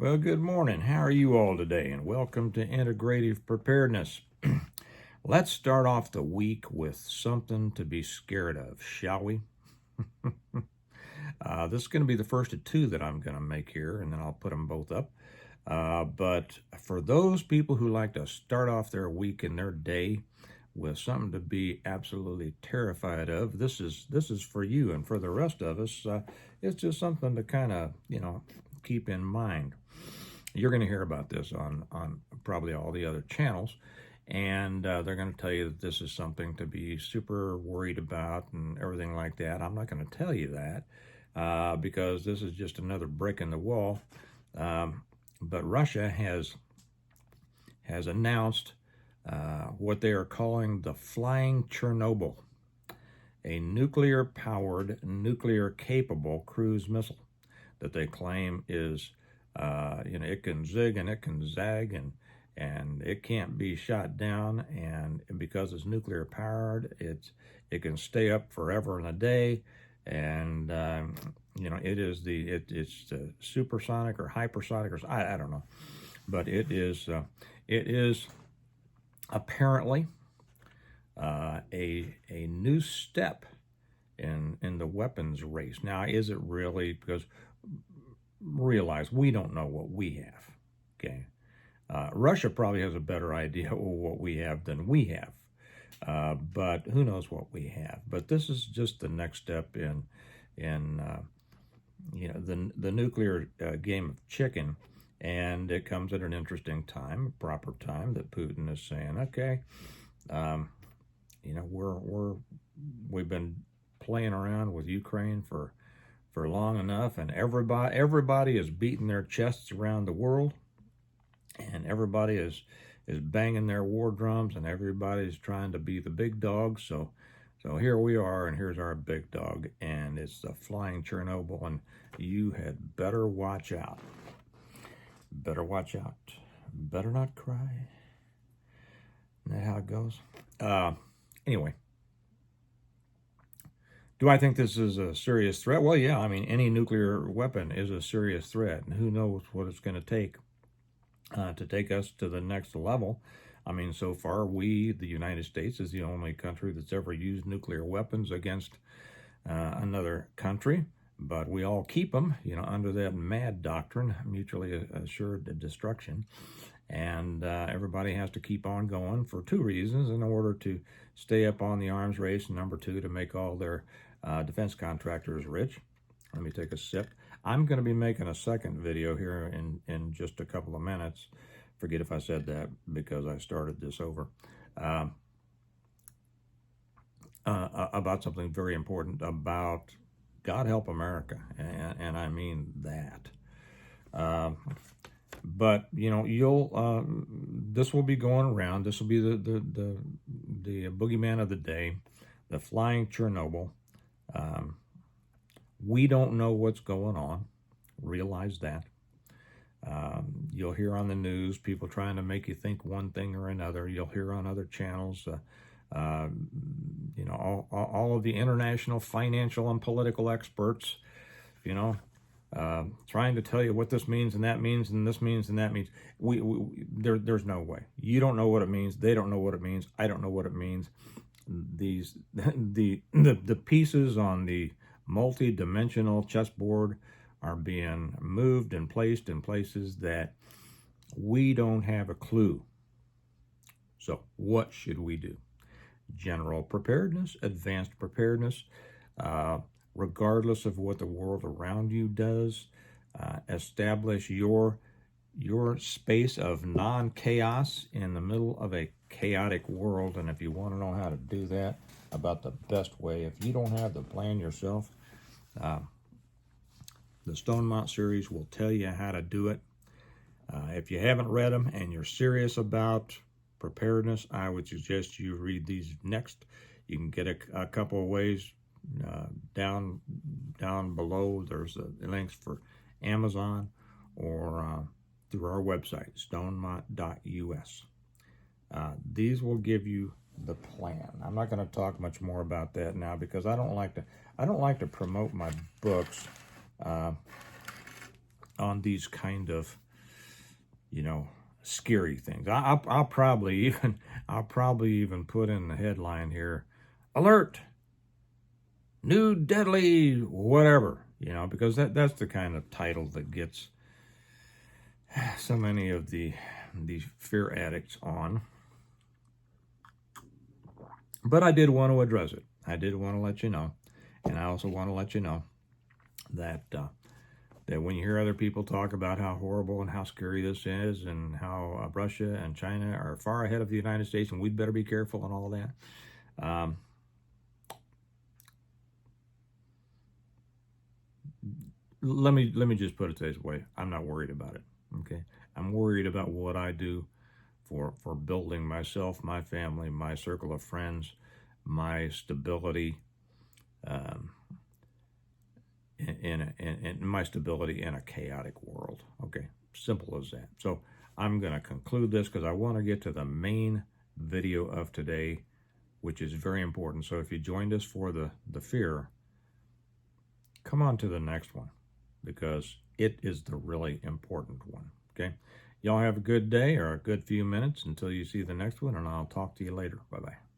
Well, good morning. How are you all today? And welcome to Integrative Preparedness. Let's start off the week with something to be scared of, shall we? This is going to be the first of two that I'm going to make here, and then I'll put them both up. But for those people who like to start off their week and their day with something to be absolutely terrified of, this is for you. And for the rest of us, it's just something to kind of, keep in mind. You're going to hear about this on probably all the other channels, and they're going to tell you that this is something to be super worried about and everything like that. I'm not going to tell you that because this is just another brick in the wall. But Russia has announced what they are calling the Flying Chernobyl, a nuclear-powered, nuclear-capable cruise missile that they claim is, it can zig and it can zag and it can't be shot down. And because it's nuclear powered, it can stay up forever and a day. And it's the supersonic or hypersonic, or I don't know, but it is apparently a new step in the weapons race. Now, is it really? Because realize we don't know what we have. Okay, Russia probably has a better idea of what we have than we have, but who knows what we have? But this is just the next step in the nuclear game of chicken, and it comes at an interesting time, a proper time, that Putin is saying, okay, we've been playing around with Ukraine for long enough, and everybody is beating their chests around the world, and everybody is banging their war drums, and everybody's trying to be the big dog. So here we are, and here's our big dog, and it's the Flying Chernobyl, and you had better watch out. Better watch out. Better not cry. Isn't that how it goes? Anyway. Do I think this is a serious threat? Well, yeah, I mean, any nuclear weapon is a serious threat, and who knows what it's going to take us to the next level. I mean, so far, the United States, is the only country that's ever used nuclear weapons against another country, but we all keep them, under that MAD doctrine, mutually assured destruction. And everybody has to keep on going for two reasons: in order to stay up on the arms race, and number two, to make all their defense contractors rich. Let me take a sip. I'm going to be making a second video here in just a couple of minutes. Forget if I said that because I started this over. About something very important about God help America, and I mean that. But this will be going around. This will be the boogeyman of the day, the Flying Chernobyl. We don't know what's going on. Realize that. You'll hear on the news people trying to make you think one thing or another. You'll hear on other channels, all of the international financial and political experts, trying to tell you what this means and that means and this means and that means. There's no way. You don't know what it means. They don't know what it means. I don't know what it means. The pieces on the multi-dimensional chessboard are being moved and placed in places that we don't have a clue. So what should we do? General preparedness, advanced preparedness, regardless of what the world around you does. Establish your space of non-chaos in the middle of a chaotic world. And if you want to know how to do that, about the best way, if you don't have the plan yourself, the Stonemont series will tell you how to do it. If you haven't read them and you're serious about preparedness, I would suggest you read these next. You can get a couple of ways down below. There's links for Amazon or through our website, stonemont.us. These will give you the plan. I'm not going to talk much more about that now because I don't like to promote my books on these kind of you know, scary things. I'll probably even put in the headline here, alert, new deadly whatever, you know, because that's the kind of title that gets so many of these fear addicts on. But I did want to address it. I did want to let you know, and I also want to let you know that that when you hear other people talk about how horrible and how scary this is, and how Russia and China are far ahead of the United States, and we'd better be careful and all that. Let me just put it this way: I'm not worried about it. Okay, I'm worried about what I do for building myself, my family, my circle of friends, my stability, um, in my stability in a chaotic world. Okay, simple as that. So I'm going to conclude this because I want to get to the main video of today, which is very important. So if you joined us for the fear, come on to the next one, because it is the really important one. Okay, y'all have a good day, or a good few minutes until you see the next one, and I'll talk to you later. Bye-bye.